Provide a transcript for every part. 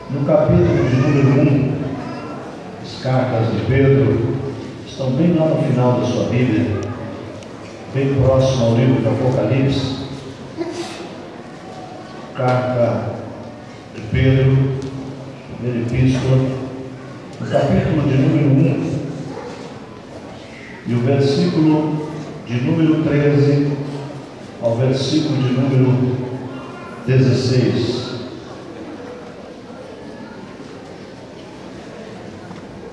No capítulo de número 1, as cartas de Pedro estão bem lá no final da sua Bíblia, bem próximo ao livro do Apocalipse. Carta de Pedro, primeira epístola, no capítulo de número 1, e o versículo de número 13 ao versículo de número 16.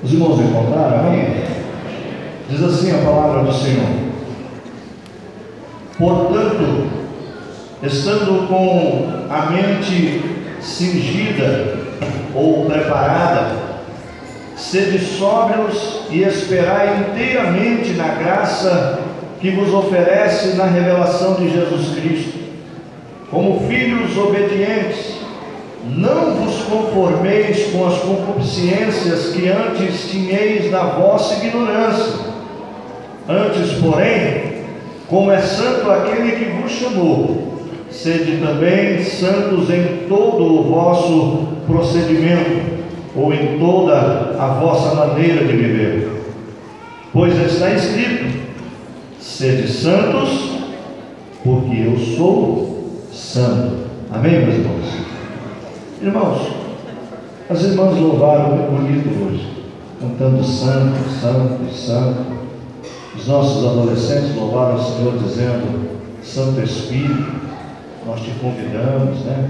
Os irmãos encontraram? Amém? Diz assim a palavra do Senhor: portanto, estando com a mente cingida ou preparada, sede sóbrios e esperai inteiramente na graça que vos oferece na revelação de Jesus Cristo. Como filhos obedientes, não vos conformeis com as concupiscências que antes tinhais na vossa ignorância. Antes, porém, como é santo aquele que vos chamou, sede também santos em todo o vosso procedimento, ou em toda a vossa maneira de viver. Pois está escrito: sede santos, porque eu sou santo. Amém, meus irmãos? Irmãos, as irmãs louvaram muito bonito hoje, cantando santo, santo, santo. Os nossos adolescentes louvaram o Senhor dizendo: Santo Espírito, nós te convidamos, né?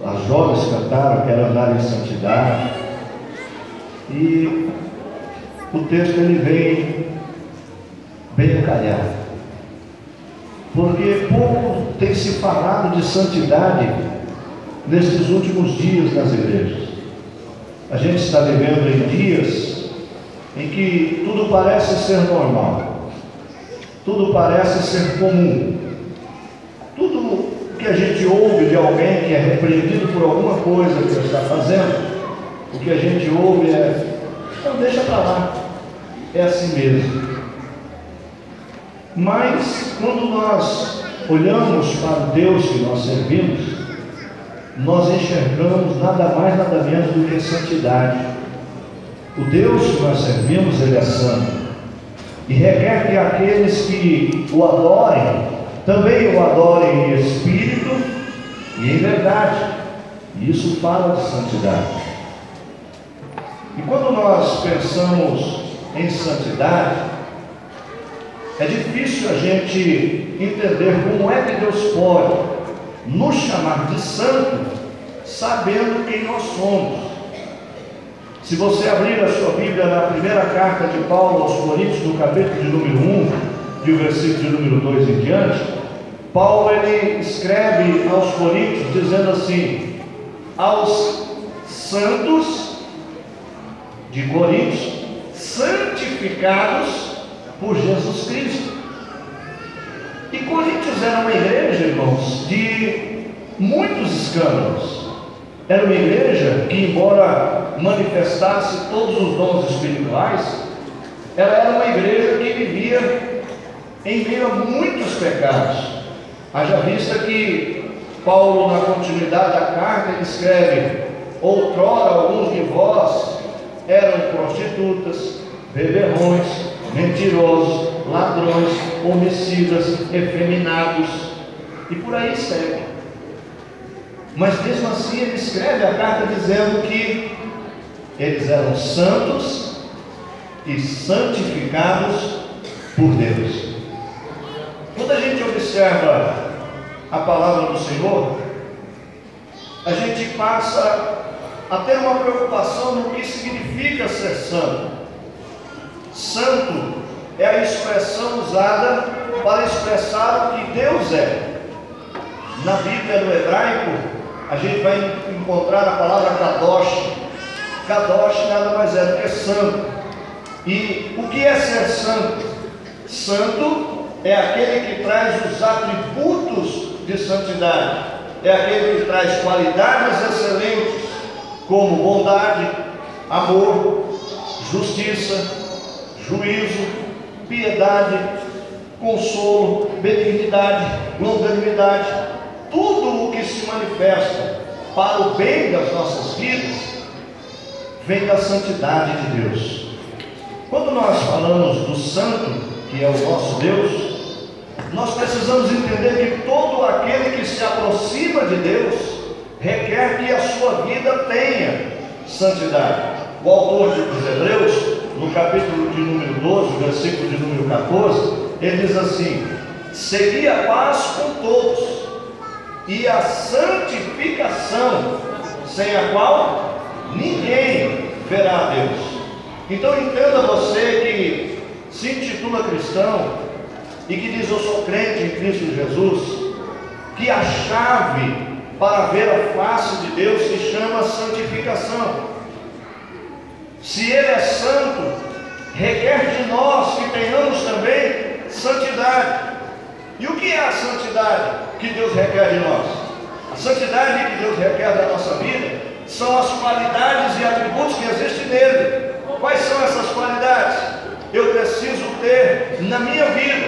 As jovens cantaram: quero andar em santidade. E o texto ele vem bem calhado, porque pouco tem se falado de santidade nesses últimos dias nas igrejas. A gente está vivendo em dias em que tudo parece ser normal, tudo parece ser comum, tudo que a gente ouve de alguém que é repreendido por alguma coisa que ele está fazendo, o que a gente ouve é: não, deixa para lá, é assim mesmo. Mas quando nós olhamos para o Deus que nós servimos, nós enxergamos nada mais, nada menos do que santidade. O Deus que nós servimos, Ele é santo, e requer que aqueles que o adorem também o adorem em espírito e em verdade. E isso fala de santidade. E quando nós pensamos em santidade, é difícil a gente entender como é que Deus pode nos chamar de santo, sabendo quem nós somos. Se você abrir a sua Bíblia na primeira carta de Paulo aos Coríntios, no capítulo de número 1 e o versículo de número 2 em diante, Paulo ele escreve aos Coríntios dizendo assim: aos santos de Coríntios, santificados por Jesus Cristo. E Coríntios era uma igreja, irmãos, de muitos escândalos. Era uma igreja que, embora manifestasse todos os dons espirituais, ela era uma igreja que vivia em meio a muitos pecados. Haja vista que Paulo, na continuidade da carta, ele escreve: outrora alguns de vós eram prostitutas, beberrões, mentirosos, ladrões, homicidas, efeminados, e por aí segue. Mas mesmo assim ele escreve a carta dizendo que eles eram santos e santificados por Deus. Quando a gente observa a palavra do Senhor, a gente passa a ter uma preocupação no que significa ser santo. Santo é a expressão usada para expressar o que Deus é. Na Bíblia, no hebraico, a gente vai encontrar a palavra kadosh. Kadosh nada mais é do que santo. E o que é ser santo? Santo é aquele que traz os atributos de santidade, é aquele que traz qualidades excelentes, como bondade, amor, justiça, juízo, piedade, consolo, benignidade, longanimidade. Tudo o que se manifesta para o bem das nossas vidas, vem da santidade de Deus. Quando nós falamos do santo, que é o nosso Deus, nós precisamos entender que todo aquele que se aproxima de Deus requer que a sua vida tenha santidade. O autor dos Hebreus, no capítulo de número 12, versículo de número 14, ele diz assim: segui a paz com todos e a santificação, sem a qual ninguém verá a Deus. Então entenda você que se intitula cristão e que diz eu sou crente em Cristo Jesus, que a chave para ver a face de Deus se chama santificação. Se Ele é santo, requer de nós que tenhamos também santidade. E o que é a santidade que Deus requer de nós? A santidade que Deus requer da nossa vida são as qualidades e atributos que existem nele. Quais são essas qualidades? Eu preciso ter na minha vida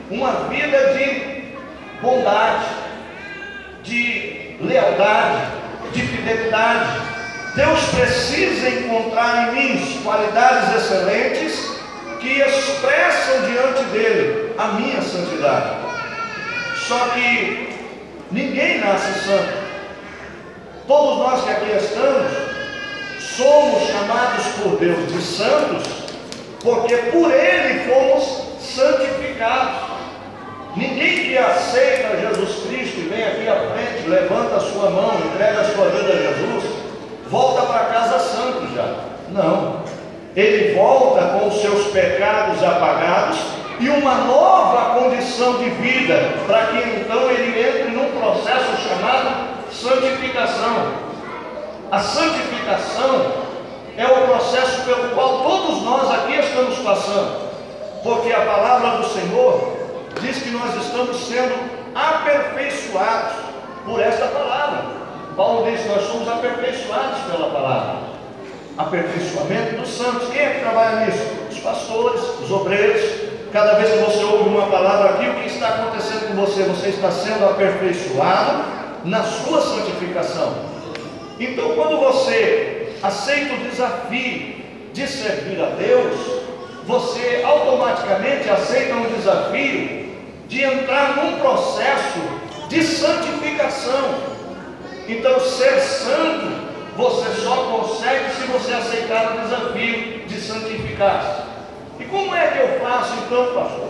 uma vida de bondade, de lealdade, de fidelidade. Deus precisa encontrar em mim qualidades excelentes que expressam diante dele a minha santidade. Só que ninguém nasce santo. Todos nós que aqui estamos somos chamados por Deus de santos, porque por Ele fomos santificados. Ninguém que aceita Jesus Cristo e vem aqui à frente, levanta a sua mão, entrega a sua vida a Jesus, volta para casa santo já. Não. Ele volta com os seus pecados apagados e uma nova condição de vida, para que então ele entre num processo chamado santificação. A santificação é o processo pelo qual todos nós aqui estamos passando, porque a palavra do Senhor diz que nós estamos sendo aperfeiçoados por esta palavra. Paulo diz que nós somos aperfeiçoados pela palavra. Aperfeiçoamento dos santos. Quem é que trabalha nisso? Os pastores, os obreiros. Cada vez que você ouve uma palavra aqui, o que está acontecendo com você? Você está sendo aperfeiçoado na sua santificação. Então, quando você aceita o desafio de servir a Deus, você automaticamente aceita um desafio de entrar num processo de santificação. Então, ser santo, você só consegue se você aceitar o desafio de santificar-se. E como é que eu faço então, pastor,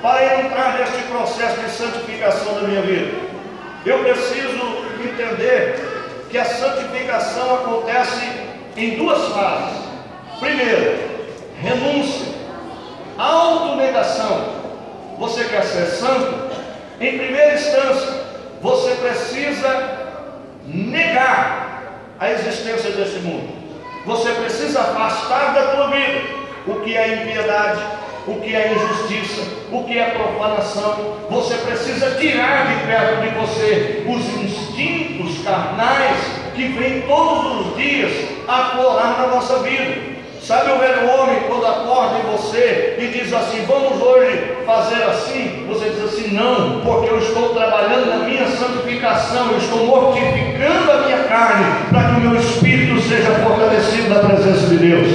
para entrar neste processo de santificação da minha vida? Eu preciso entender que a santificação acontece em duas fases. Primeiro, renúncia, autonegação. Você quer ser santo? Em primeira instância, você precisa negar a existência desse mundo. Você precisa afastar da tua vida o que é impiedade, o que é injustiça, o que é profanação. Você precisa tirar de perto de você os instintos carnais que vêm todos os dias aflorar na nossa vida. Sabe o velho homem quando acorda em você e diz assim: vamos hoje fazer assim? Você diz assim: não, porque eu estou trabalhando na minha santificação, eu estou mortificando a minha carne para que o meu espírito seja fortalecido na presença de Deus.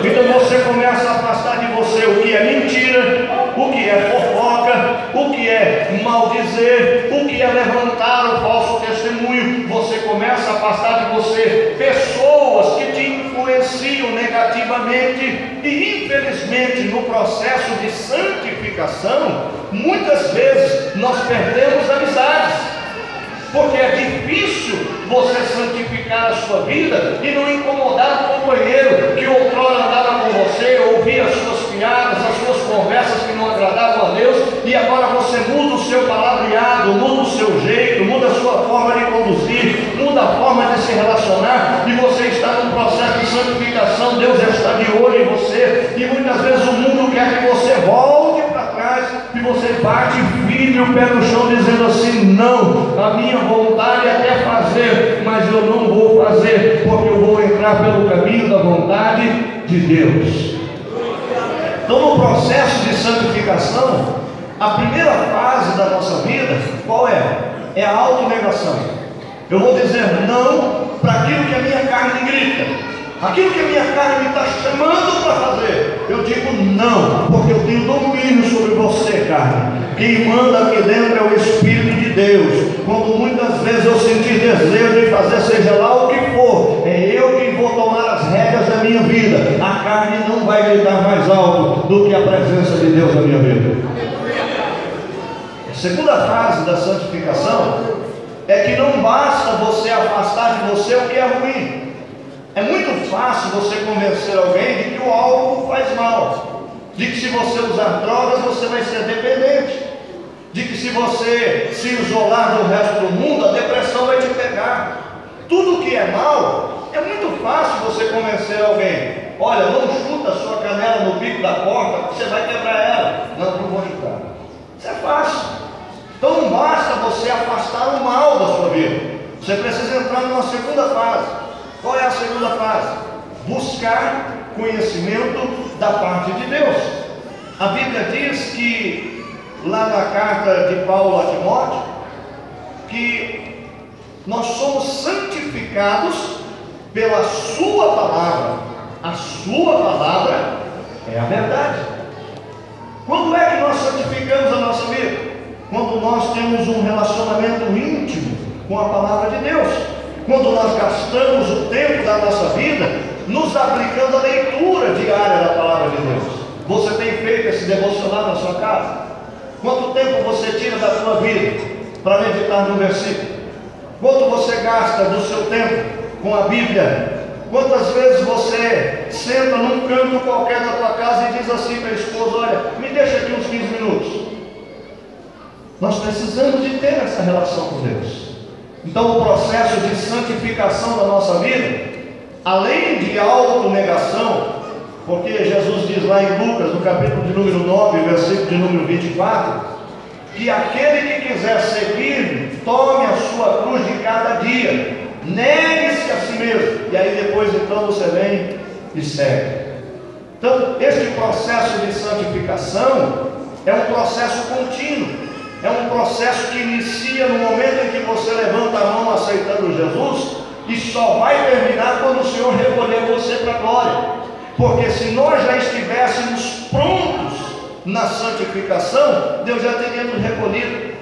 Então você começa a afastar de você o que é mentira, o que é fofoca, o que é maldizer, o que é levantar o falso testemunho. Você começa a afastar de você pessoas que te influenciam negativamente. E infelizmente no processo de santificação, muitas vezes nós perdemos amizades, porque é difícil você santificar a sua vida e não incomodar o companheiro que outrora andava com você, ouvia as suas piadas, as suas conversas que não agradavam a Deus, e agora você muda o seu palavreado, muda o seu jeito, muda a sua forma de conduzir, muda a forma de se relacionar, e você está num processo de santificação. Deus está de olho em você, e muitas vezes o mundo quer que você volte para trás, e você bate firme o pé no chão dizendo assim: não, a minha vontade é até fazer, mas eu não vou fazer, porque eu vou entrar pelo caminho da vontade de Deus. Então, no processo de santificação, a primeira fase da nossa vida, qual é? É a autonegação. Eu vou dizer não para aquilo que a minha carne grita, aquilo que a minha carne está chamando para fazer. Eu digo não, porque eu tenho domínio sobre você, carne. Quem manda aqui dentro é o Espírito de Deus. Quando muitas vezes eu sentir desejo de fazer seja lá o que for, é eu quem vou tomar as rédeas da minha vida. A carne não vai gritar mais alto do que a presença de Deus na minha vida. A segunda fase da santificação é que não basta você afastar de você o que é ruim. É muito fácil você convencer alguém de que o álcool faz mal, de que se você usar drogas você vai ser dependente, de que se você se isolar do resto do mundo a depressão vai te pegar. Tudo que é mal, é muito fácil você convencer alguém. Olha, não chuta a sua canela no bico da porta, porque você vai quebrar ela. Não vou chutar. Isso é fácil. Então não basta você afastar o mal da sua vida, você precisa entrar numa segunda fase. Qual é a segunda fase? Buscar conhecimento da parte de Deus. A Bíblia diz que, lá na carta de Paulo a Timóteo, que nós somos santificados pela sua palavra. A sua palavra é a verdade. Quando é que nós santificamos a nossa vida? Quando nós temos um relacionamento íntimo com a palavra de Deus, quando nós gastamos o tempo da nossa vida nos aplicando a leitura diária da palavra de Deus. Você tem feito esse devocional na sua casa? Quanto tempo você tira da sua vida para meditar no versículo? Quanto você gasta do seu tempo com a Bíblia? Quantas vezes você senta num canto qualquer da tua casa e diz assim para a esposa: olha, me deixa aqui uns 15 minutos. Nós precisamos de ter essa relação com Deus. Então o processo de santificação da nossa vida, além de autonegação, porque Jesus diz lá em Lucas, no capítulo de número 9, versículo de número 24, que aquele que quiser seguir, tome a sua cruz de cada dia, negue-se a si mesmo, e aí depois então você vem e segue. Então este processo de santificação é um processo contínuo. É um processo que inicia no momento em que você levanta a mão aceitando Jesus, e só vai terminar quando o Senhor recolher você para a glória. Porque se nós já estivéssemos prontos na santificação, Deus já teria nos recolhido.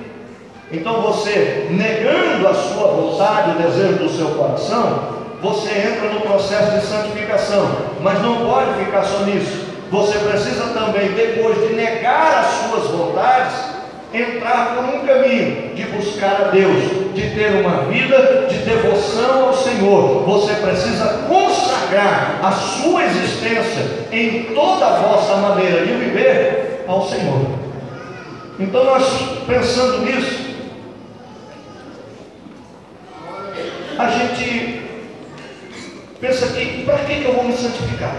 Então você, negando a sua vontade, o desejo do seu coração, você entra no processo de santificação. Mas não pode ficar só nisso. Você precisa também, depois de negar as suas vontades, entrar por um caminho de buscar a Deus, de ter uma vida de devoção ao Senhor. Você precisa consagrar a sua existência em toda a vossa maneira de viver ao Senhor. Então nós, pensando nisso, a gente pensa que, para que eu vou me santificar?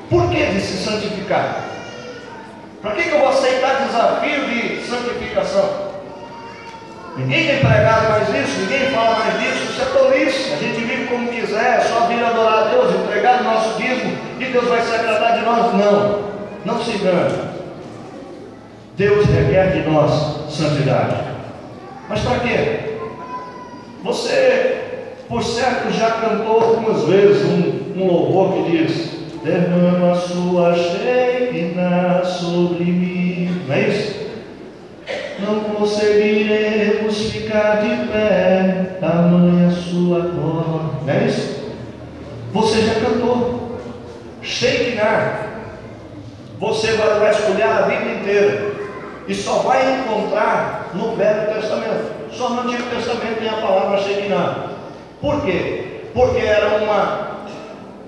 Por que de se santificar? Para que eu vou aceitar desafio de santificação? Ninguém tem pregado mais isso, ninguém fala mais disso. Isso é tolice. A gente vive como quiser, só vir adorar a Deus, entregar o nosso dízimo e Deus vai se agradar de nós. Não, não se engane. Deus requer de nós santidade. Mas para quê? Você, por certo, já cantou algumas vezes um louvor que diz: derrama a sua Shekinah sobre mim. Não é isso? Não conseguiremos ficar de pé, tamanha sua glória. Não é isso? Você já cantou Shekinah. Você vai vasculhar a Bíblia inteira e só vai encontrar no Velho Testamento. Só no Antigo Testamento tem a palavra Shekinah. Por quê? Porque era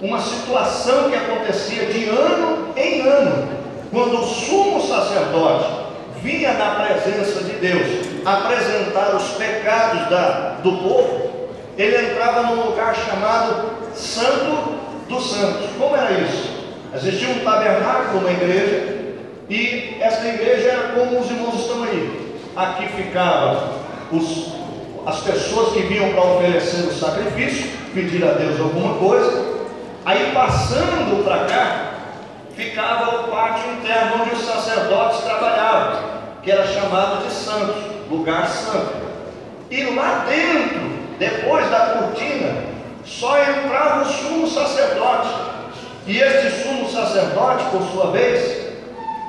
uma situação que acontecia de ano em ano, quando o sumo sacerdote vinha na presença de Deus apresentar os pecados do povo, ele entrava num lugar chamado Santo dos Santos. Como era isso? Existia um tabernáculo, uma igreja, e essa igreja era como os irmãos estão aí. Aqui ficavam as pessoas que vinham para oferecer o sacrifício, pedir a Deus alguma coisa. Aí passando para cá, ficava o pátio interno onde os sacerdotes trabalhavam, que era chamado de santo, lugar santo. E lá dentro depois da cortina, só entrava o sumo sacerdote. E este sumo sacerdote, por sua vez,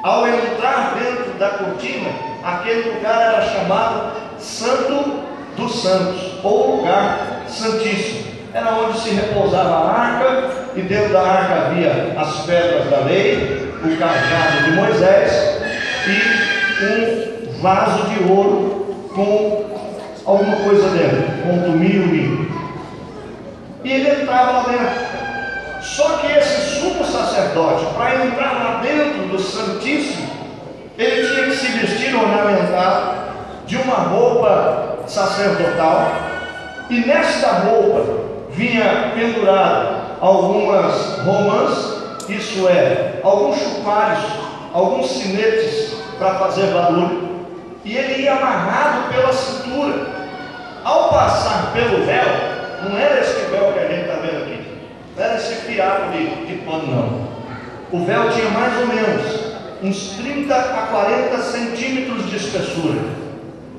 ao entrar dentro da cortina, aquele lugar era chamado Santo dos Santos, ou lugar santíssimo. Era onde se repousava a arca, e dentro da arca havia as pedras da lei, o cajado de Moisés e um vaso de ouro com alguma coisa dentro, com tomilho. E ele entrava lá dentro. Só que esse sumo sacerdote, para entrar lá dentro do Santíssimo, ele tinha que se vestir ornamentado de uma roupa sacerdotal, e nesta roupa vinha pendurado algumas romãs, isso é, alguns chufares, alguns sinetes para fazer barulho, e ele ia amarrado pela cintura. Ao passar pelo véu, não era este véu que a gente está vendo aqui, não era esse fiapo de pano, não. O véu tinha mais ou menos uns 30 a 40 centímetros de espessura.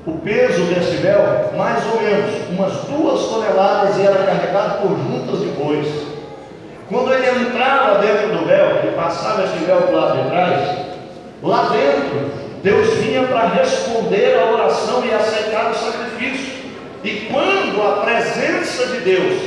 O peso desse véu, mais ou menos umas 2 toneladas, e era carregado por juntas de bois. Quando ele entrava dentro do véu, ele passava esse véu para o lado de trás, lá dentro Deus vinha para responder a oração e aceitar o sacrifício. E quando a presença de Deus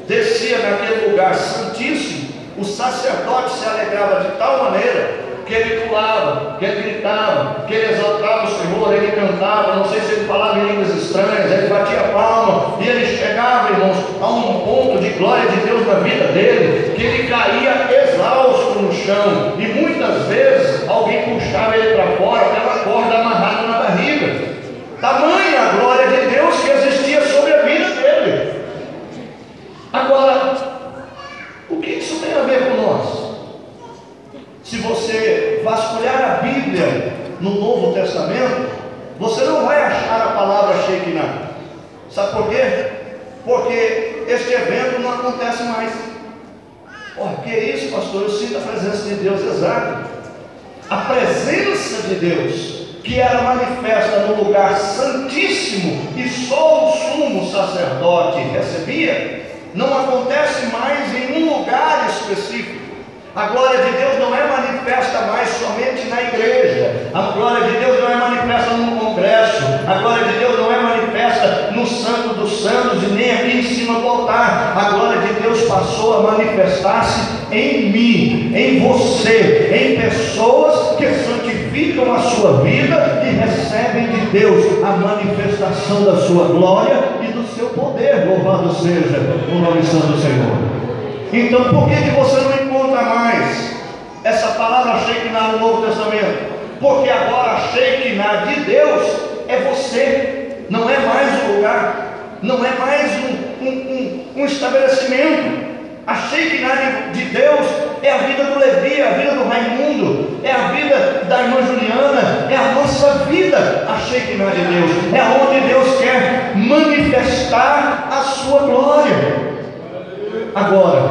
descia naquele lugar santíssimo, o sacerdote se alegrava de tal maneira que ele pulava, que ele gritava, que ele exaltava o Senhor, ele cantava, não sei se ele falava em línguas estranhas, ele batia palma, e ele chegava, irmãos, a um ponto de glória de Deus na vida dele, que ele caía exausto no chão, e muitas vezes alguém puxava ele para fora, aquela corda amarrada na barriga. Tamanha a glória de Deus que existia sobre a vida dele. Agora, o que isso tem a ver com nós? Se você vasculhar a Bíblia no Novo Testamento, você não vai achar a palavra Shekinah. Sabe por quê? Porque este evento não acontece mais. Olha, que é isso, pastor? Eu sinto a presença de Deus. Exato. A presença de Deus, que era manifesta no lugar santíssimo e só o sumo sacerdote recebia, não acontece mais em um lugar específico. A glória de Deus não é manifesta mais somente na igreja. A glória de Deus não é manifesta no congresso. A glória de Deus não é manifesta no Santo dos Santos e nem aqui em cima do altar. A glória de Deus passou a manifestar-se em mim, em você, em pessoas que santificam a sua vida e recebem de Deus a manifestação da sua glória e do seu poder. Louvado seja o nome santo do Senhor. Então, por que você não encontra mais essa palavra Shekinah no Novo Testamento? Porque agora a Shekinah de Deus é você, não é mais um lugar, não é mais um estabelecimento. A Shekinah de Deus é a vida do Levi, é a vida do Raimundo, é a vida da irmã Juliana, é a nossa vida. A Shekinah de Deus é onde Deus quer manifestar a sua glória. Agora,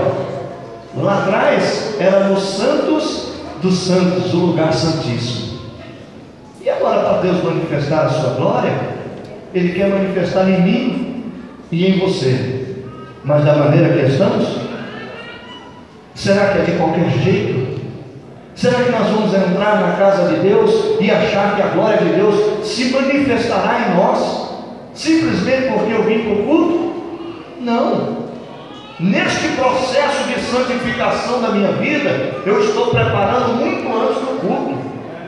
lá atrás era nos Santos dos Santos, o lugar santíssimo. E agora, para Deus manifestar a sua glória, Ele quer manifestar em mim e em você. Mas da maneira que estamos? Será que é de qualquer jeito? Será que nós vamos entrar na casa de Deus e achar que a glória de Deus se manifestará em nós, simplesmente porque eu vim para o culto? Não. Neste processo de santificação da minha vida, eu estou preparando muito antes do culto,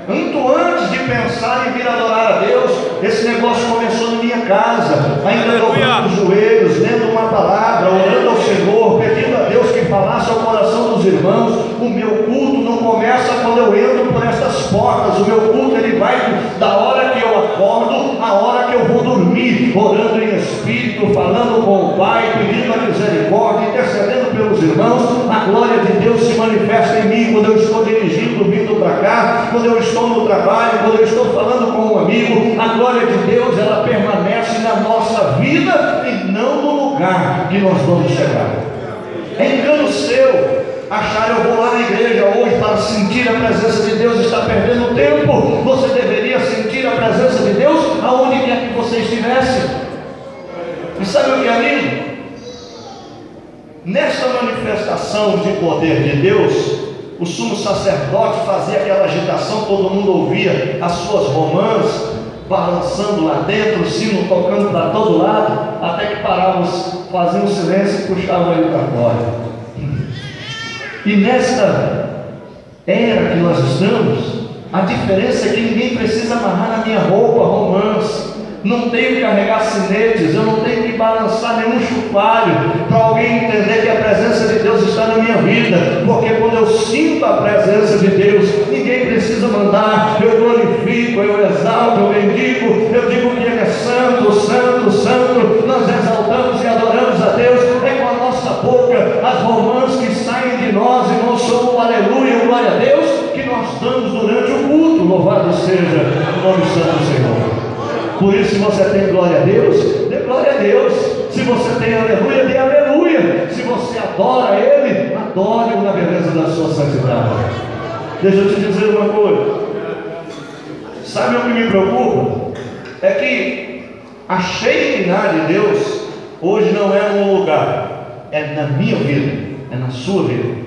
muito antes de pensar em vir adorar a Deus. Esse negócio começou na minha casa, ainda dobrando os joelhos, lendo uma palavra, orando ao Senhor, pedindo a Deus que falasse ao coração dos irmãos. O meu culto não começa quando eu entro por estas portas. O meu culto ele vai da hora que eu acordo à hora que eu vou dormir, orando em espírito, falando com o Pai, pedindo a misericórdia, intercedendo pelos irmãos. A glória de Deus se manifesta em mim quando eu estou dirigindo, vindo para cá, quando eu estou no trabalho, quando eu estou falando com um amigo. A glória de Deus, ela permanece na nossa vida e não no lugar que nós vamos chegar. É engano seu achar eu vou lá na igreja hoje para sentir a presença de Deus. Está perdendo tempo. Você deveria sentir a presença de Deus aonde quer que você estivesse. E sabe o que é lindo? Nesta manifestação de poder de Deus, o sumo sacerdote fazia aquela agitação, todo mundo ouvia as suas romãs balançando lá dentro, o sino tocando para todo lado, até que parávamos, faziam um silêncio e puxavam ele para fora. E nesta era que nós estamos, a diferença é que ninguém precisa amarrar na minha roupa romãs, não tenho que carregar sinetes, eu não tenho que balançar nenhum chufalho para alguém entender que a presença de Deus está na minha vida, porque quando eu sinto a presença de Deus, ninguém precisa mandar, eu glorifico, eu exalto, eu bendigo, eu digo que Ele é santo, santo, santo, nós exaltamos e adoramos a Deus, é com a nossa boca, as romãs que saem de nós, e não são o aleluia, o glória a Deus, que nós damos durante o culto, louvado seja o nome santo do Senhor. Por isso, se você tem glória a Deus, dê glória a Deus. Se você tem aleluia, dê aleluia. Se você adora Ele, adore-o na beleza da sua santidade. Deixa eu te dizer uma coisa. Sabe o que me preocupa? É que a Shekinah de Deus hoje não é num lugar, é na minha vida, é na sua vida.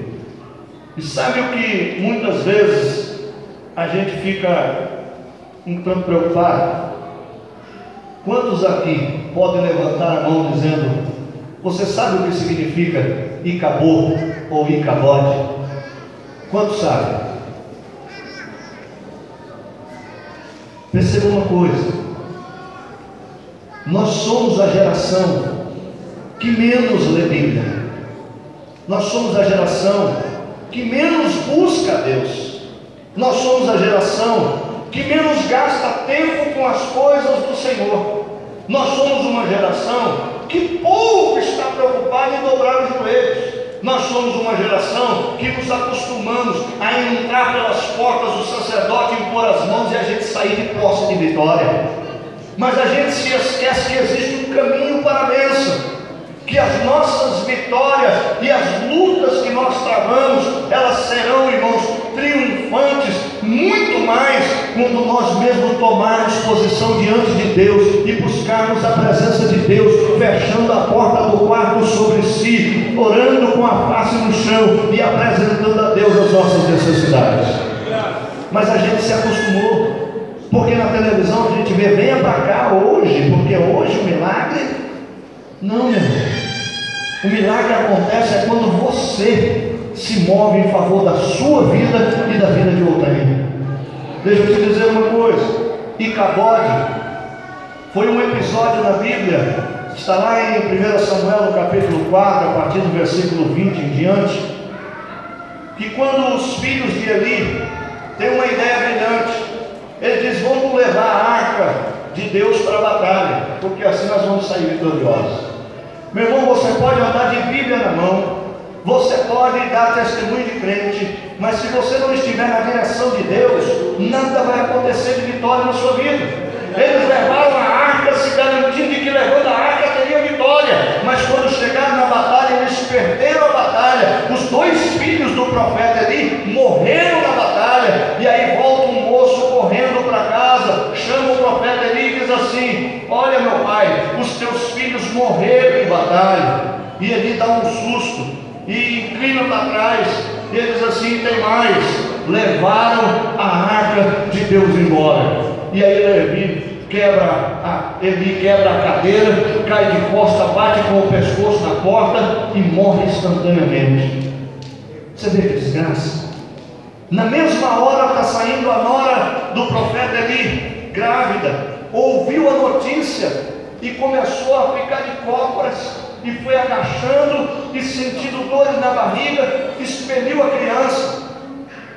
E sabe o que muitas vezes a gente fica um tanto preocupado? Quantos aqui podem levantar a mão dizendo: você sabe o que significa Icabô ou Icabode? Quantos sabem? Perceba uma coisa: nós somos a geração que menos lê Bíblia, nós somos a geração que menos busca a Deus, nós somos a geração que menos gasta tempo com as coisas do Senhor. Nós somos uma geração que pouco está preocupada em dobrar os joelhos. Nós somos uma geração que nos acostumamos a entrar pelas portas do sacerdote, impor as mãos e a gente sair de posse de vitória. Mas a gente se esquece que existe um caminho para a bênção, que as nossas vitórias e as lutas que nós travamos, elas serão, irmãos, triunfantes, muito mais quando nós mesmos tomarmos posição diante de Deus e buscarmos a presença de Deus, fechando a porta do quarto sobre si, orando com a face no chão e apresentando a Deus as nossas necessidades. Mas a gente se acostumou, porque na televisão a gente vê: venha para cá hoje, porque hoje o milagre. Não, meu irmão. O milagre acontece é quando você se move em favor da sua vida e da vida de outrem. Deixa eu te dizer uma coisa: Icabode foi um episódio na Bíblia, está lá em 1 Samuel no capítulo 4, a partir do versículo 20 em diante, que quando os filhos de Eli têm uma ideia brilhante, ele diz: vamos levar a arca de Deus para a batalha, porque assim nós vamos sair vitoriosos. Meu irmão, você pode andar de Bíblia na mão, você pode dar testemunho de crente, mas se você não estiver na direção de Deus, nada vai acontecer de vitória na sua vida. Eles levaram a arca se garantindo de que levando a arca teria vitória, mas quando chegaram na batalha, eles perderam a batalha. Os dois filhos do profeta Eli morreram na batalha, e aí volta um moço correndo para casa, chama o profeta Eli e diz assim: olha, meu pai, os teus filhos morreram em batalha. E Eli dá um susto e inclina para trás, e ele diz assim: tem mais, levaram a arca de Deus embora. E aí Eli quebra a cadeira, cai de costa, bate com o pescoço na porta e morre instantaneamente. Você vê que desgraça? Na mesma hora está saindo a nora do profeta Eli, grávida, ouviu a notícia e começou a ficar de cócoras, e foi agachando e sentindo dores na barriga, expeliu a criança.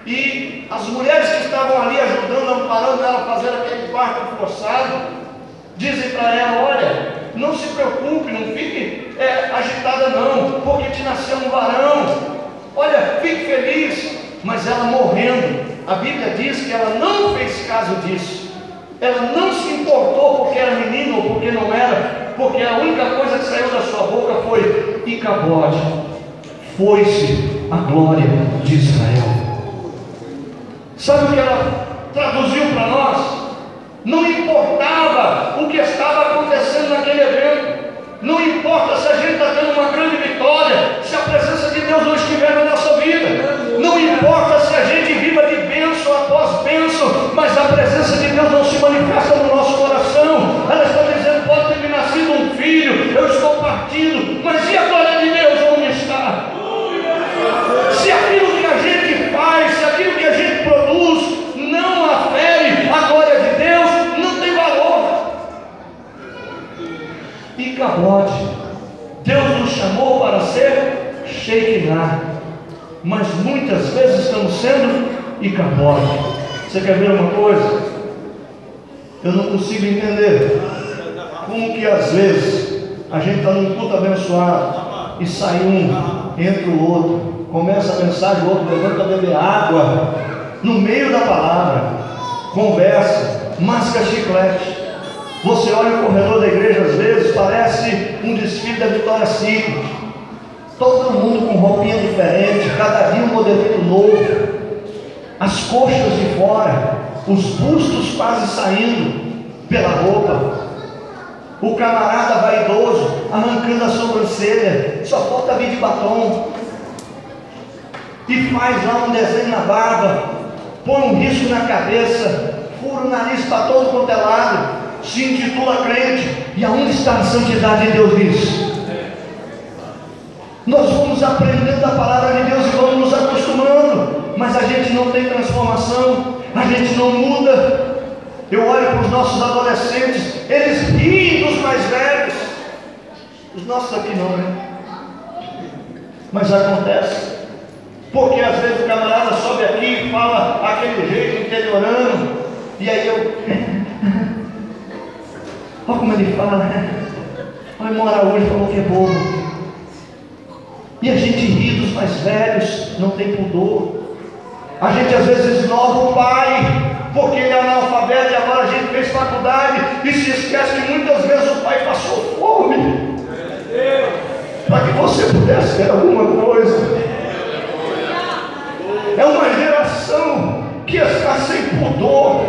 E as mulheres que estavam ali ajudando, amparando ela a fazer aquele parto forçado, dizem para ela: olha, não se preocupe, não fique agitada não, porque te nasceu um varão, olha, fique feliz. Mas ela morrendo, a Bíblia diz que ela não fez caso disso, ela não se importou porque era menino ou porque não era, porque a única coisa que saiu da sua boca foi: Icabode, foi-se a glória de Israel. Sabe o que ela traduziu para nós? Não importava o que estava acontecendo naquele evento, não importa se a gente está tendo uma grande vitória, se ser Shekinah, mas muitas vezes estamos sendo Icabod. Você quer ver uma coisa? Eu não consigo entender como que às vezes a gente está num culto abençoado e sai um, entra o outro, começa a mensagem, o outro levanta a beber água no meio da palavra, conversa, masca chiclete. Você olha o corredor da igreja, às vezes parece um desfile da Vitória Secret, todo mundo com roupinha diferente, cada dia um modelito novo, as coxas de fora, os bustos quase saindo pela roupa, o camarada vaidoso arrancando a sobrancelha, só falta vir de batom, e faz lá um desenho na barba, põe um risco na cabeça, fura o nariz para todo quanto é lado, se intitula crente. E aonde está a santidade de Deus nisso? Nós vamos aprendendo a palavra de Deus e vamos nos acostumando, mas a gente não tem transformação, a gente não muda. Eu olho para os nossos adolescentes, eles riem dos mais velhos, os nossos aqui não, né? Mas acontece, porque às vezes o camarada sobe aqui e fala aquele jeito interiorano, e aí eu olha como ele fala, né? Olha, mora hoje, falou que é bobo. E a gente ri dos mais velhos, não tem pudor. A gente às vezes esnova o pai, porque ele é analfabeto e agora a gente fez faculdade e se esquece que muitas vezes o pai passou fome para que você pudesse ter alguma coisa. É uma geração que está sem pudor,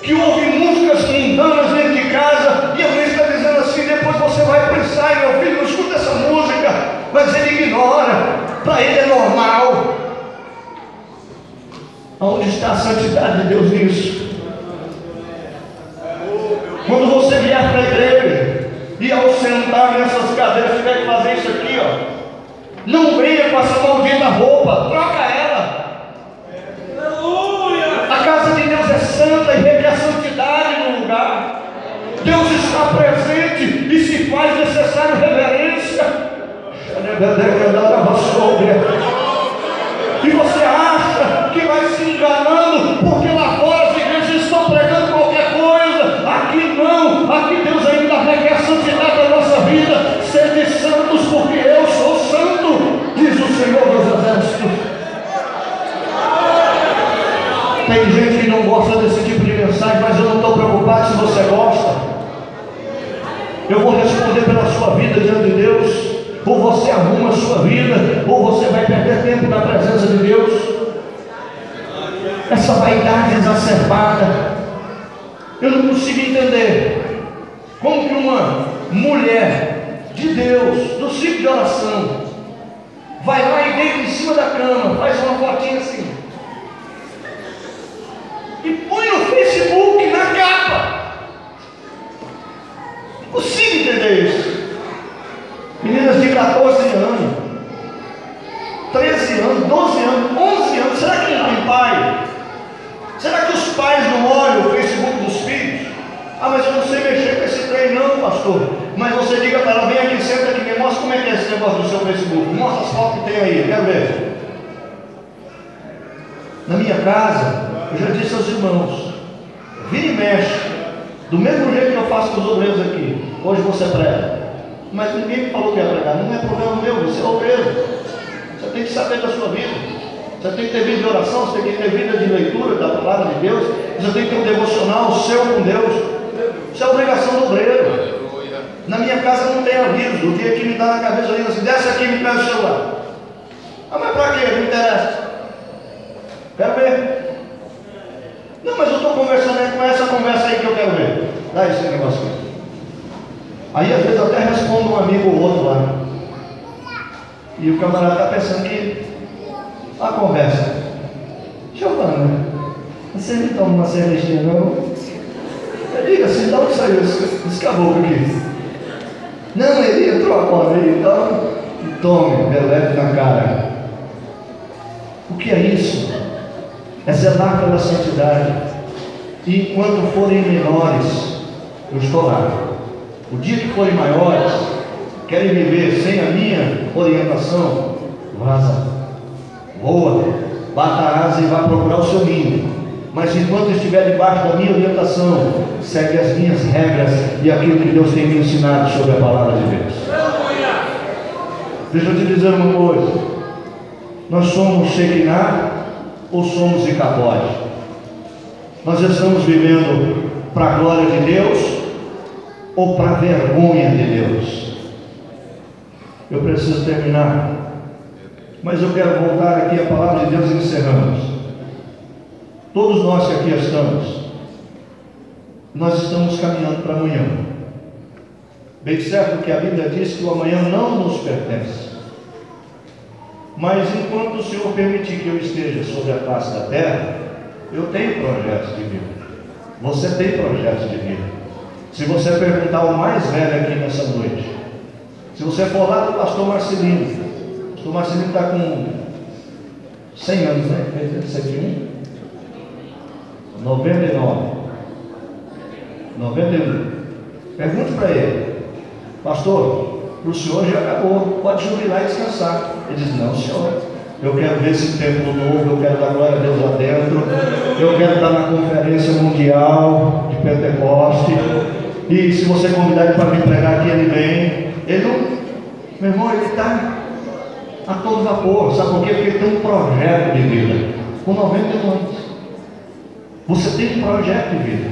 que ouve músicas mundanas dentro de casa, e alguém está dizendo assim: depois você vai pensar, meu filho, não escuta essa música, mas ele ignora, para ele é normal. Onde está a santidade de Deus nisso? Quando você vier para a igreja e ao sentar nessas cadeiras tiver que fazer isso aqui, ó, não venha com essa maldita roupa, troca ela. A casa de Deus é santa e requer santidade no lugar. Deus está presente e se faz necessário reverência. E você acha que vai se enganando porque lá fora as igrejas estão pregando qualquer coisa? Aqui não, aqui Deus ainda requer santidade da nossa vida. Sede santos porque eu sou santo, diz o Senhor dos Exércitos. Tem gente que não gosta desse tipo de mensagem, mas eu não estou preocupado se você gosta. Eu vou responder pela sua vida diante de Deus. Ou você arruma a sua vida, ou você vai perder tempo na presença de Deus. Essa vaidade exacerbada, eu não consigo entender como que uma mulher de Deus, do ciclo de oração, vai lá e deita em cima da cama, faz uma fotinha assim e põe no Facebook, na capa. Não consigo entender isso. Meninas de 14 anos, 13 anos, 12 anos, 11 anos, será que não tem pai? Será que os pais não olham o Facebook dos filhos? Ah, mas eu não sei mexer com esse trem não, pastor. Mas você diga para ela: vem aqui, senta aqui, me mostra como é que é esse negócio do seu Facebook, mostra as fotos que tem aí, eu quero ver. Na minha casa, eu já disse aos irmãos, vira e mexe, do mesmo jeito que eu faço com os obreiros aqui. Hoje você prega, mas ninguém me falou que ia pregar, não é problema meu, você é obreiro, você tem que saber da sua vida, você tem que ter vida de oração, você tem que ter vida de leitura da palavra de Deus, você tem que ter um devocional seu com Deus. Isso é obrigação do obreiro. Na minha casa não tem aviso, o dia que me dá na cabeça ali, assim, desce aqui e me pega o celular. Ah, mas para quê? Não interessa, quero ver. Não, mas eu estou conversando com essa conversa aí que eu quero ver, dá esse negócio aqui. Aí às vezes até respondo um amigo ou outro lá, e o camarada está pensando que a conversa: Giovana, você me toma uma cervejinha não? Eu digo assim: de onde saiu esse caboclo aqui? Não, ele entrou agora, ele então, e tome, belete na cara. O que é isso? É zelar pela santidade. E enquanto forem menores, eu estou lá. O dia que forem maiores, querem viver sem a minha orientação, vaza, voa, bata asa e vá procurar o seu ninho. Mas enquanto estiver debaixo da minha orientação, segue as minhas regras e aquilo que Deus tem me ensinado sobre a palavra de Deus. Deixa eu te dizer uma coisa: nós somos Shekinah ou somos Icabode? Nós estamos vivendo para a glória de Deus ou para a vergonha de Deus? Eu preciso terminar, mas eu quero voltar aqui à palavra de Deus e encerramos. Todos nós que aqui estamos, nós estamos caminhando para amanhã. Bem certo que a Bíblia diz que o amanhã não nos pertence. Mas enquanto o Senhor permitir que eu esteja sobre a face da terra, eu tenho projetos de vida. Você tem projetos de vida. Se você perguntar ao mais velho aqui nessa noite, se você for lá do pastor Marcelino, o pastor Marcelino está com 100 anos, né? 101? 99, 91. Pergunte para ele: pastor, o senhor já acabou, pode jubilar e descansar. Ele diz: não, senhor, eu quero ver esse templo novo, eu quero dar glória a Deus lá dentro, eu quero estar na conferência mundial de Pentecoste, e se você convidar ele para vir pregar aqui, ele vem. Ele não, meu irmão, ele está a todo vapor. Sabe por quê? Porque ele tem um projeto de vida com 90 anos. Você tem um projeto de vida.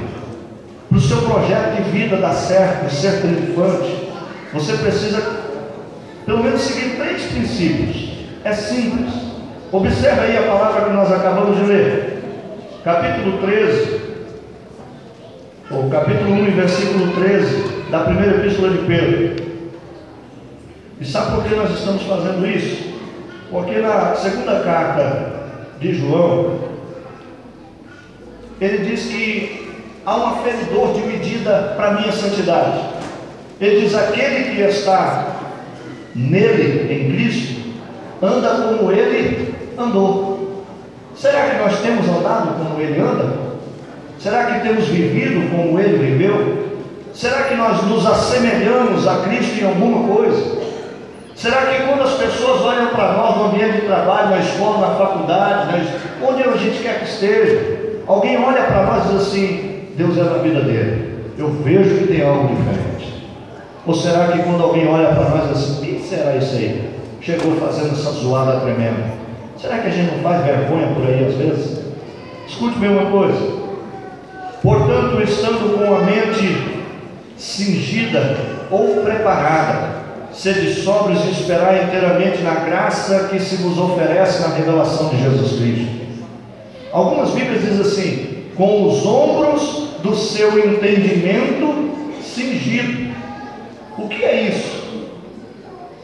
Para o seu projeto de vida dar certo, ser triunfante, você precisa pelo menos seguir 3 princípios. É simples. Observe aí a palavra que nós acabamos de ler, capítulo 13, ou capítulo 1 e versículo 13 da primeira epístola de Pedro. E sabe por que nós estamos fazendo isso? Porque na segunda carta de João, ele diz que há um aferidor de medida para a minha santidade. Ele diz: aquele que está nele, em Cristo, anda como ele andou. Será que nós temos andado como ele anda? Será que temos vivido como ele viveu? Será que nós nos assemelhamos a Cristo em alguma coisa? Será que quando as pessoas olham para nós no ambiente de trabalho, na escola, na faculdade, onde a gente quer que esteja, alguém olha para nós e diz assim: Deus é na vida dele, eu vejo que tem algo diferente? Ou será que quando alguém olha para nós e diz assim: quem será isso aí? Chegou fazendo essa zoada tremenda. Será que a gente não faz vergonha por aí às vezes? Escute bem uma coisa: portanto, estando com a mente cingida ou preparada, sede sóbrios e esperai inteiramente na graça que se vos oferece na revelação de Jesus Cristo. Algumas Bíblias dizem assim: com os ombros do seu entendimento cingido. O que é isso?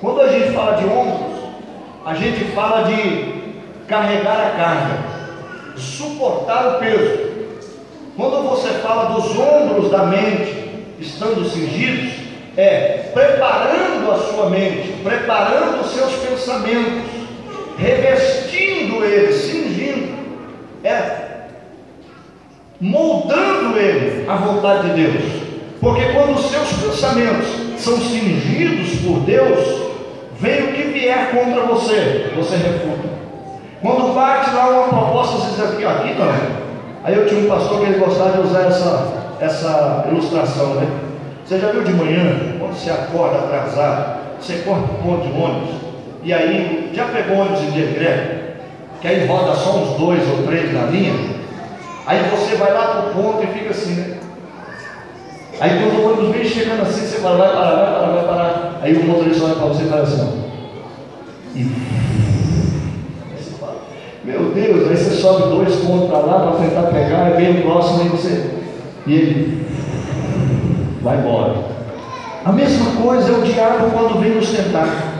Quando a gente fala de ombros, a gente fala de carregar a carga, suportar o peso. Quando você fala dos ombros da mente estando cingidos, é preparando a sua mente, preparando os seus pensamentos, revestindo eles, cingindo, moldando ele à vontade de Deus. Porque quando os seus pensamentos são cingidos por Deus, vem o que vier contra você, você refuta. Quando bate lá uma proposta, você diz: aqui não. Aí eu tinha um pastor que ele gostava de usar essa ilustração, né? Você já viu de manhã, quando você acorda atrasado, você corre para o ponto de ônibus, e aí já pegou ônibus em dia greve, que aí roda só uns 2 ou 3 na linha, aí você vai lá para o ponto e fica assim, né? Aí quando o ônibus vem chegando assim, você fala: vai parar. Aí o motorista olha para você e fala assim, ó, e aí você fala: meu Deus. Aí você sobe 2 pontos para lá para tentar pegar, aí vem o próximo e ele vai embora. A mesma coisa é o diabo quando vem nos tentar.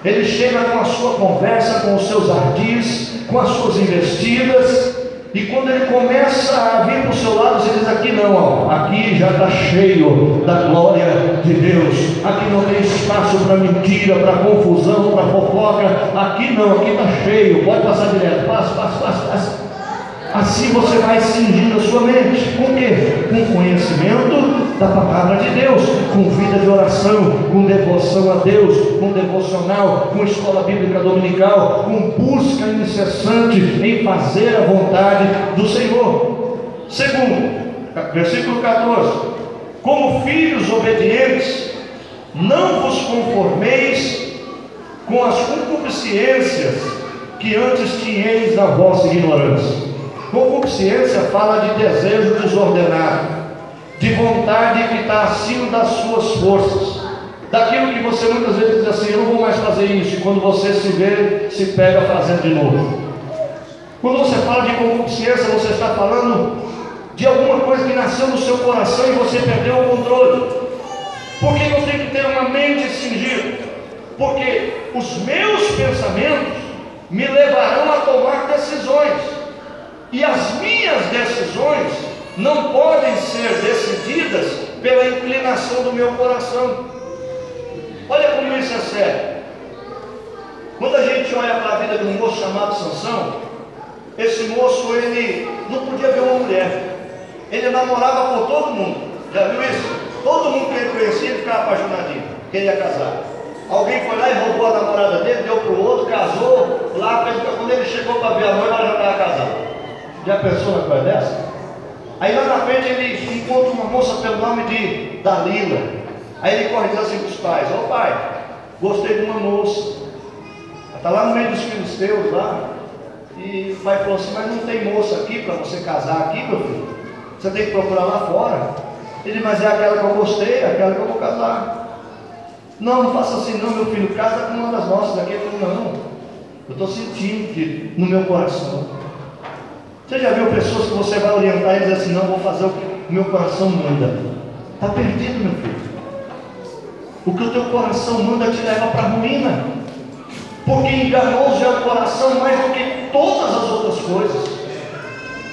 Ele chega com a sua conversa, com os seus ardis, com as suas investidas, e quando ele começa a vir para o seu lado, você diz: aqui não, ó, aqui já está cheio da glória de Deus, aqui não tem espaço para mentira, para confusão, para fofoca, aqui não, aqui está cheio, pode passar direto, passa. Assim você vai cingindo a sua mente. Com o quê? Com conhecimento da palavra de Deus, com vida de oração, com devoção a Deus, com devocional, com escola bíblica dominical, com busca incessante em fazer a vontade do Senhor. Segundo, versículo 14: como filhos obedientes, não vos conformeis com as concupiscências que antes tinhais na vossa ignorância. Concupiscência fala de desejo desordenado, de vontade que está acima das suas forças, daquilo que você muitas vezes diz assim: eu não vou mais fazer isso, e quando você se vê, se pega fazendo de novo. Quando você fala de concupiscência, você está falando de alguma coisa que nasceu no seu coração e você perdeu o controle. Por que eu tenho que ter uma mente cingida? Porque os meus pensamentos me levarão a tomar decisões, e as minhas decisões não podem ser decididas pela inclinação do meu coração. Olha como isso é sério. Quando a gente olha para a vida de um moço chamado Sansão, esse moço, ele não podia ver uma mulher, ele namorava por todo mundo. Já viu isso? Todo mundo que ele conhecia, ele ficava apaixonadinho, queria casar. Alguém foi lá e roubou a namorada dele, deu para o outro, casou lá. Quando ele chegou para ver a noiva, ela já estava casada. Já pensou na coisa dessa? Aí lá na frente ele encontra uma moça pelo nome de Dalila. Aí ele corre e diz assim para os pais: ô pai, gostei de uma moça, ela está lá no meio dos filisteus lá. E o pai falou assim: mas não tem moça aqui para você casar aqui, meu filho? Você tem que procurar lá fora. Ele: mas é aquela que eu gostei, é aquela que eu vou casar. Não, não faça assim não, meu filho, casa com uma das nossas aqui. Eu falei: não, eu estou sentindo que no meu coração. Você já viu pessoas que você vai orientar e dizer assim: não, vou fazer o que o meu coração manda? Está perdido, meu filho. O que o teu coração manda te leva para a ruína, porque enganoso é o coração mais do que todas as outras coisas.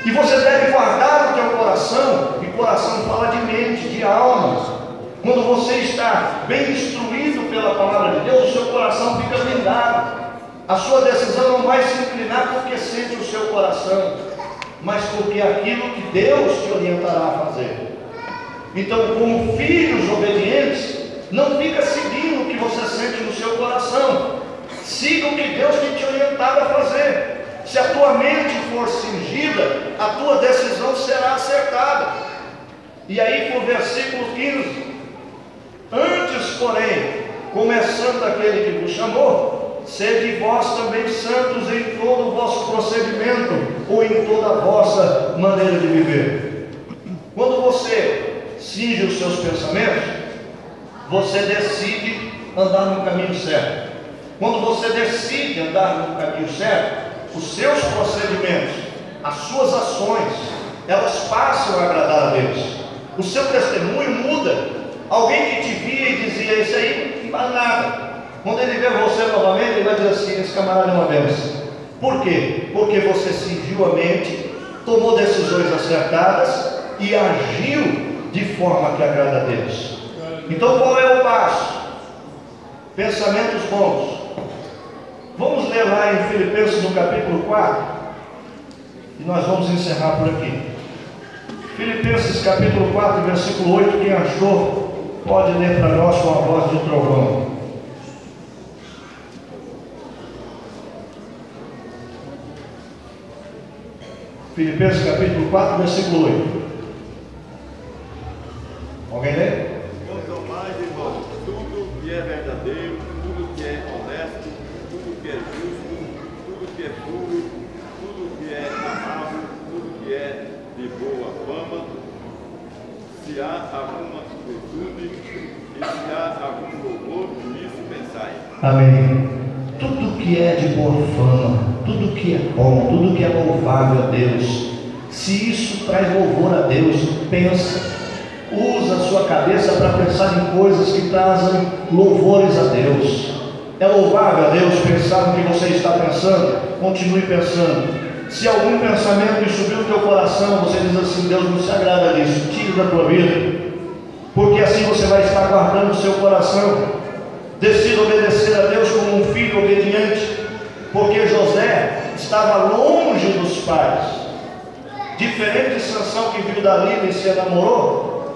E você deve guardar o teu coração, e coração fala de mente, de alma. Quando você está bem instruído pela palavra de Deus, o seu coração fica blindado. A sua decisão não vai se inclinar porque sente o seu coração, mas porque é aquilo que Deus te orientará a fazer. Então, como filhos obedientes, não fica seguindo o que você sente no seu coração. Siga o que Deus tem te orientado a fazer. Se a tua mente for cingida, a tua decisão será acertada. E aí, por versículo 15: antes, porém, começando aquele que vos chamou, sede vós também santos em todo o vosso procedimento, ou em toda a vossa maneira de viver. Quando você cinge os seus pensamentos, você decide andar no caminho certo. Quando você decide andar no caminho certo, os seus procedimentos, as suas ações, elas passam a agradar a Deus. O seu testemunho muda. Alguém que te via e dizia: isso aí não faz nada, quando ele vê você novamente, ele vai dizer assim: esse camarada é uma bênção. Por quê? Porque você cingiu a mente, tomou decisões acertadas e agiu de forma que agrada a Deus. Então qual é o passo? Pensamentos bons. Vamos ler lá em Filipenses no capítulo 4 e nós vamos encerrar por aqui. Filipenses capítulo 4, versículo 8. Quem achou, pode ler para nós com a voz do trovão. Filipenses capítulo 4, versículo 8. Alguém lê? Quanto mais, irmãos, tudo que é verdadeiro, tudo que é honesto, tudo que é justo, tudo que é puro, tudo que é amável, tudo que é de boa fama, se há alguma virtude e se há algum louvor, nisso pensai. Amém. Tudo que é de boa fama, tudo que é bom, tudo que é louvável a Deus, se isso traz louvor a Deus, pensa. Usa a sua cabeça para pensar em coisas que trazem louvores a Deus. É louvável a Deus pensar no que você está pensando? Continue pensando. Se algum pensamento que subiu no teu coração, você diz assim: Deus não se agrada disso, tire da tua vida, porque assim você vai estar guardando o seu coração. Decida obedecer a Deus como um filho obediente, porque José estava longe dos pais. diferente de Sansão, que viu Dalila e se enamorou,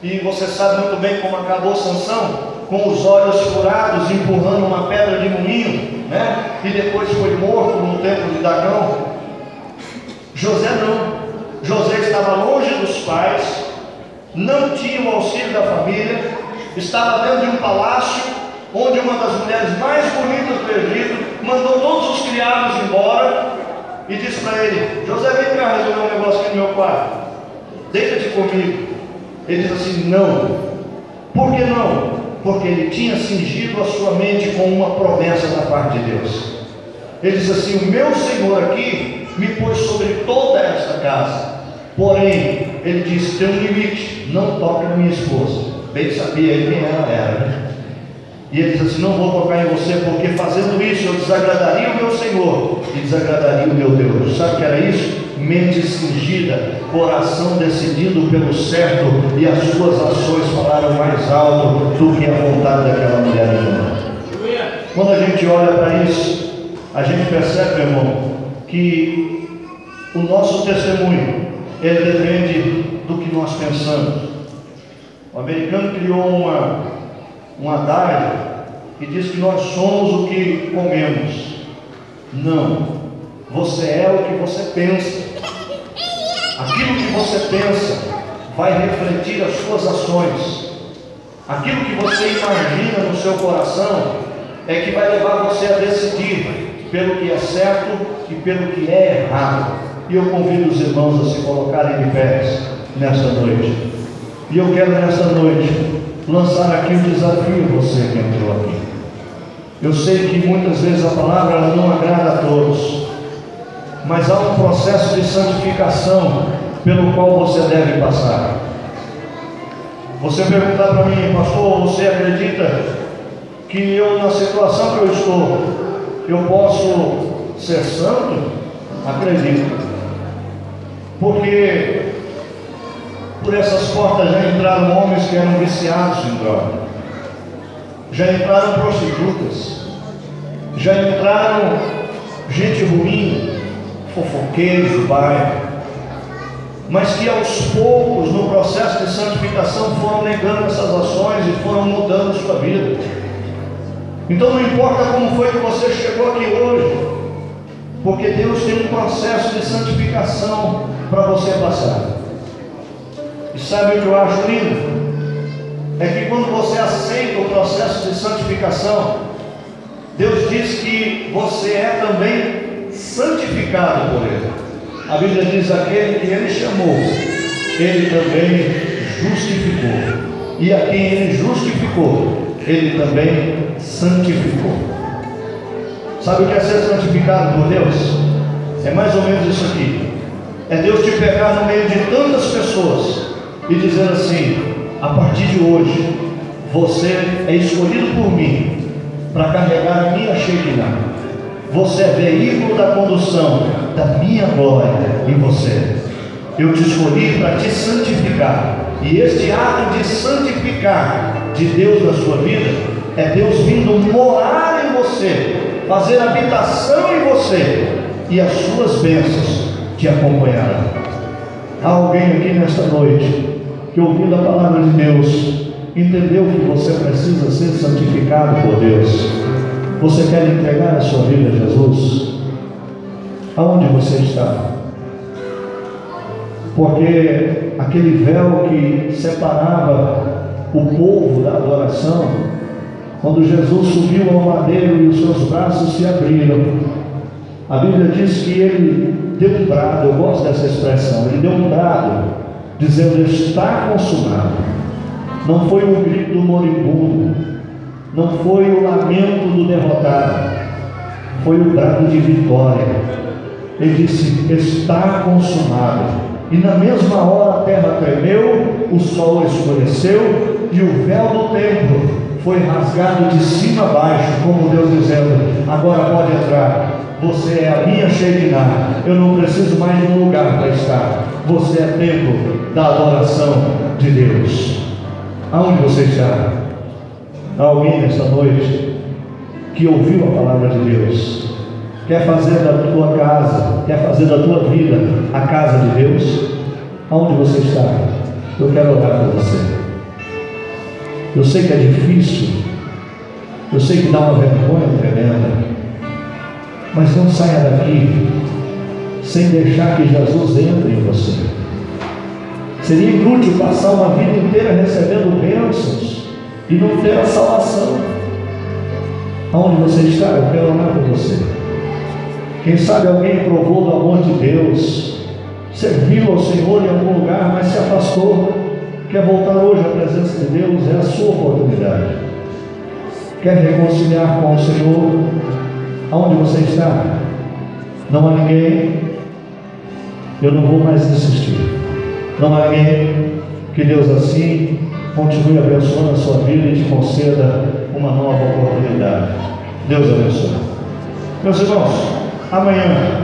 e você sabe muito bem como acabou Sansão, com os olhos furados, empurrando uma pedra de moinho, né? E depois foi morto no templo de Dagão. José não. José estava longe dos pais, não tinha o auxílio da família, estava dentro de um palácio, onde uma das mulheres mais bonitas do Egito mandou todos os criados embora e disse para ele: José, vem cá resolver um negócio aqui no meu quarto, deita-te comigo. Ele diz assim: não. Por que não? Porque ele tinha cingido a sua mente com uma promessa da parte de Deus. Ele diz assim: o meu Senhor aqui me pôs sobre toda esta casa, porém, ele disse, tem um limite, não toque na minha esposa. Bem sabia ele quem ela era, né? E ele diz assim: não vou tocar em você, porque fazendo isso eu desagradaria o meu Senhor e desagradaria o meu Deus. Sabe o que era isso? Mente cingida, coração decidido pelo certo, e as suas ações falaram mais alto do que a vontade daquela mulher irmã. Quando a gente olha para isso, a gente percebe, meu irmão, que o nosso testemunho, ele depende do que nós pensamos. O americano criou um adágio que diz que nós somos o que comemos. Não, você é o que você pensa. Aquilo que você pensa vai refletir as suas ações. Aquilo que você imagina no seu coração é que vai levar você a decidir pelo que é certo e pelo que é errado. E eu convido os irmãos a se colocarem de pé nesta noite. E eu quero nesta noite lançar aqui um desafio a você que entrou aqui. Eu sei que muitas vezes a palavra ela não agrada a todos, mas há um processo de santificação pelo qual você deve passar. Você perguntar para mim: pastor, você acredita que eu, na situação que eu estou, eu posso ser santo? Acredito. Porque por essas portas já entraram homens que eram viciados em droga, já entraram prostitutas, já entraram gente ruim, fofoqueiros do bairro, mas que aos poucos, no processo de santificação, foram negando essas ações e foram mudando a sua vida. Então não importa como foi que você chegou aqui hoje, porque Deus tem um processo de santificação para você passar. E sabe o que eu acho lindo? É que quando você aceita o processo de santificação, Deus diz que você é também santificado por Ele. A Bíblia diz: aquele que Ele chamou, Ele também justificou, e a quem Ele justificou, Ele também santificou. Sabe o que é ser santificado por Deus? É mais ou menos isso aqui. É Deus te pegar no meio de tantas pessoas e dizer assim: a partir de hoje, você é escolhido por mim para carregar a minha Shekinah. Você é veículo da condução da minha glória em você. Eu te escolhi para te santificar. E este ato de santificar de Deus na sua vida é Deus vindo morar em você, fazer habitação em você, e as suas bênçãos te acompanharão. Há alguém aqui nesta noite que, ouvindo a palavra de Deus, entendeu que você precisa ser santificado por Deus? Você quer entregar a sua vida a Jesus? Aonde você está? Porque aquele véu que separava o povo da adoração, quando Jesus subiu ao madeiro e os seus braços se abriram, a Bíblia diz que ele deu um brado. Eu gosto dessa expressão. Ele deu um brado, dizendo: está consumado. Não foi o grito do moribundo, não foi o lamento do derrotado, foi o brado de vitória. Ele disse: está consumado. E na mesma hora a terra tremeu, o sol escureceu e o véu do templo foi rasgado de cima a baixo, como Deus dizendo: agora pode entrar. Você é a minha Shekinah. Eu não preciso mais de um lugar para estar. Você é templo da adoração de Deus. Aonde você está? Há alguém nesta noite que ouviu a palavra de Deus Quer fazer da tua casa, quer fazer da tua vida a casa de Deus? Aonde você está? Eu quero orar por você. Eu sei que é difícil, eu sei que dá uma vergonha tremenda, mas não saia daqui sem deixar que Jesus entre em você. Seria inútil passar uma vida inteira recebendo bênçãos e não ter a salvação. Aonde você está? Eu quero orar por você. Quem sabe alguém provou do amor de Deus, serviu ao Senhor em algum lugar, mas se afastou, quer voltar hoje à presença de Deus, é a sua oportunidade. Quer reconciliar com o Senhor? Aonde você está? Não há ninguém? Eu não vou mais insistir. Não há ninguém? Que Deus assim continue abençoando a sua vida e te conceda uma nova oportunidade. Deus abençoe. Meus irmãos, amanhã